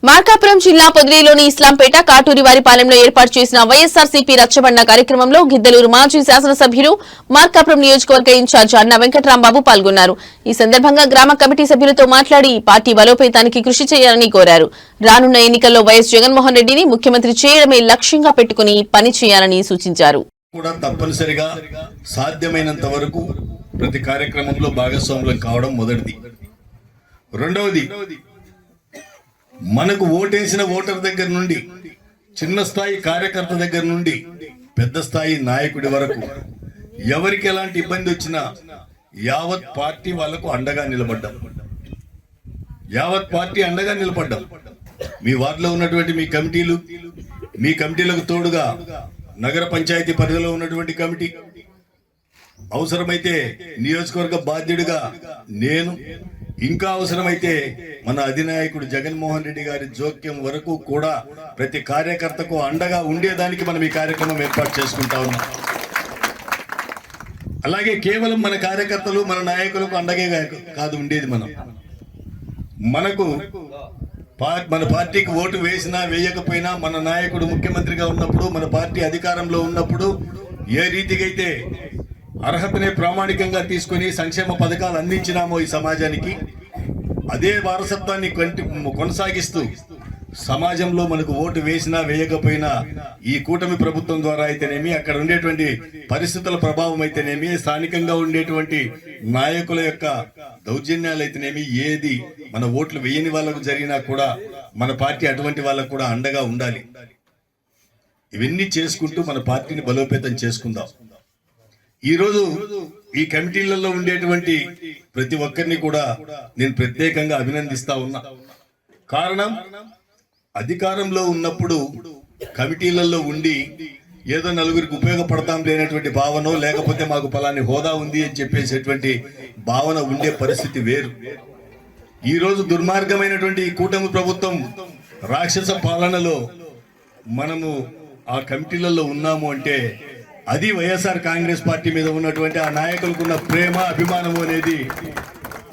మార్కాపురం జిల్లా పొదిలిలోని ఇస్లాంపేట కాటూరివారిపాలెంలో ఏర్పాటు చేసిన వైఎస్ఆర్సీపీ రచ్చబండ కార్యక్రమంలో గిద్దలూరు మాజీ శాసనసభ్యులు మార్కాపురం నియోజకవర్గ ఇన్ఛార్జ్ అన్న వెంకట్రాంబాబు పాల్గొన్నారు. ఈ సందర్భంగా గ్రామ కమిటీ సభ్యులతో మాట్లాడి పార్టీ బలోపేతానికి కృషి చేయాలని కోరారు. రానున్న ఎన్నికల్లో వైఎస్ జగన్మోహన్ రెడ్డిని ముఖ్యమంత్రి చేయడమే లక్ష్యంగా పెట్టుకుని పని చేయాలని సూచించారు. తప్పనిసరిగా సాధ్యమైనంత వరకు ప్రతి కార్యక్రమంలో భాగస్వాములం కావడం మొదటిది. రెండవది, మనకు ఓటేసిన ఓటర్ దగ్గర నుండి, చిన్న స్థాయి కార్యకర్త దగ్గర నుండి పెద్ద స్థాయి నాయకుడి వరకు ఎవరికి ఎలాంటి ఇబ్బంది వచ్చినా యావత్ పార్టీ వాళ్లకు అండగా నిలబడ్డాం. మీ వార్డులో ఉన్నటువంటి మీ కమిటీలకు తోడుగా నగర పంచాయతీ పరిధిలో ఉన్నటువంటి కమిటీ, అవసరమైతే నియోజకవర్గ బాధ్యుడిగా నేను, ఇంకా అవసరమైతే మన అధినాయకుడు జగన్మోహన్ రెడ్డి గారి జోక్యం వరకు కూడా ప్రతి కార్యకర్తకు అండగా ఉండేదానికి మనం ఈ కార్యక్రమం ఏర్పాటు చేసుకుంటా ఉన్నాం. అలాగే కేవలం మన కార్యకర్తలు మన నాయకులకు అండగే కాదు ఉండేది. మన పార్టీకి ఓటు వేసినా వేయకపోయినా మన నాయకుడు ముఖ్యమంత్రిగా ఉన్నప్పుడు, మన పార్టీ అధికారంలో ఉన్నప్పుడు ఏ రీతిగా అయితే అర్హతనే ప్రామాణికంగా తీసుకుని సంక్షేమ పథకాలు అందించినామో ఈ సమాజానికి, అదే వారసత్వాన్ని కొనసాగిస్తూ సమాజంలో మనకు ఓటు వేసినా వేయకపోయినా ఈ కూటమి ప్రభుత్వం ద్వారా అయితేనేమి, అక్కడ ఉండేటువంటి పరిస్థితుల ప్రభావం అయితేనేమి, స్థానికంగా ఉండేటువంటి నాయకుల యొక్క దౌర్జన్యాలు అయితేనేమి, ఏది మన ఓట్లు వేయని వాళ్ళకు జరిగినా కూడా మన పార్టీ అటువంటి వాళ్ళకు కూడా అండగా ఉండాలి. ఇవన్నీ చేసుకుంటూ మన పార్టీని బలోపేతం చేసుకుందాం. ఈరోజు ఈ కమిటీలలో ఉండేటువంటి ప్రతి ఒక్కరిని కూడా నేను ప్రత్యేకంగా అభినందిస్తా ఉన్నా. కారణం, అధికారంలో ఉన్నప్పుడు కమిటీలలో ఉండి ఏదో నలుగురికి ఉపయోగపడతాం లేనటువంటి భావన, లేకపోతే మాకు పలాని హోదా ఉంది అని చెప్పేసేటువంటి భావన ఉండే పరిస్థితి వేరు. ఈరోజు దుర్మార్గమైనటువంటి ఈ కూటమి ప్రభుత్వం రాక్షస పాలనలో మనము ఆ కమిటీలలో ఉన్నాము అంటే అది వైఎస్ఆర్ కాంగ్రెస్ పార్టీ మీద ఉన్నటువంటి ఆ నాయకులకు ఉన్న ప్రేమ, అభిమానము అనేది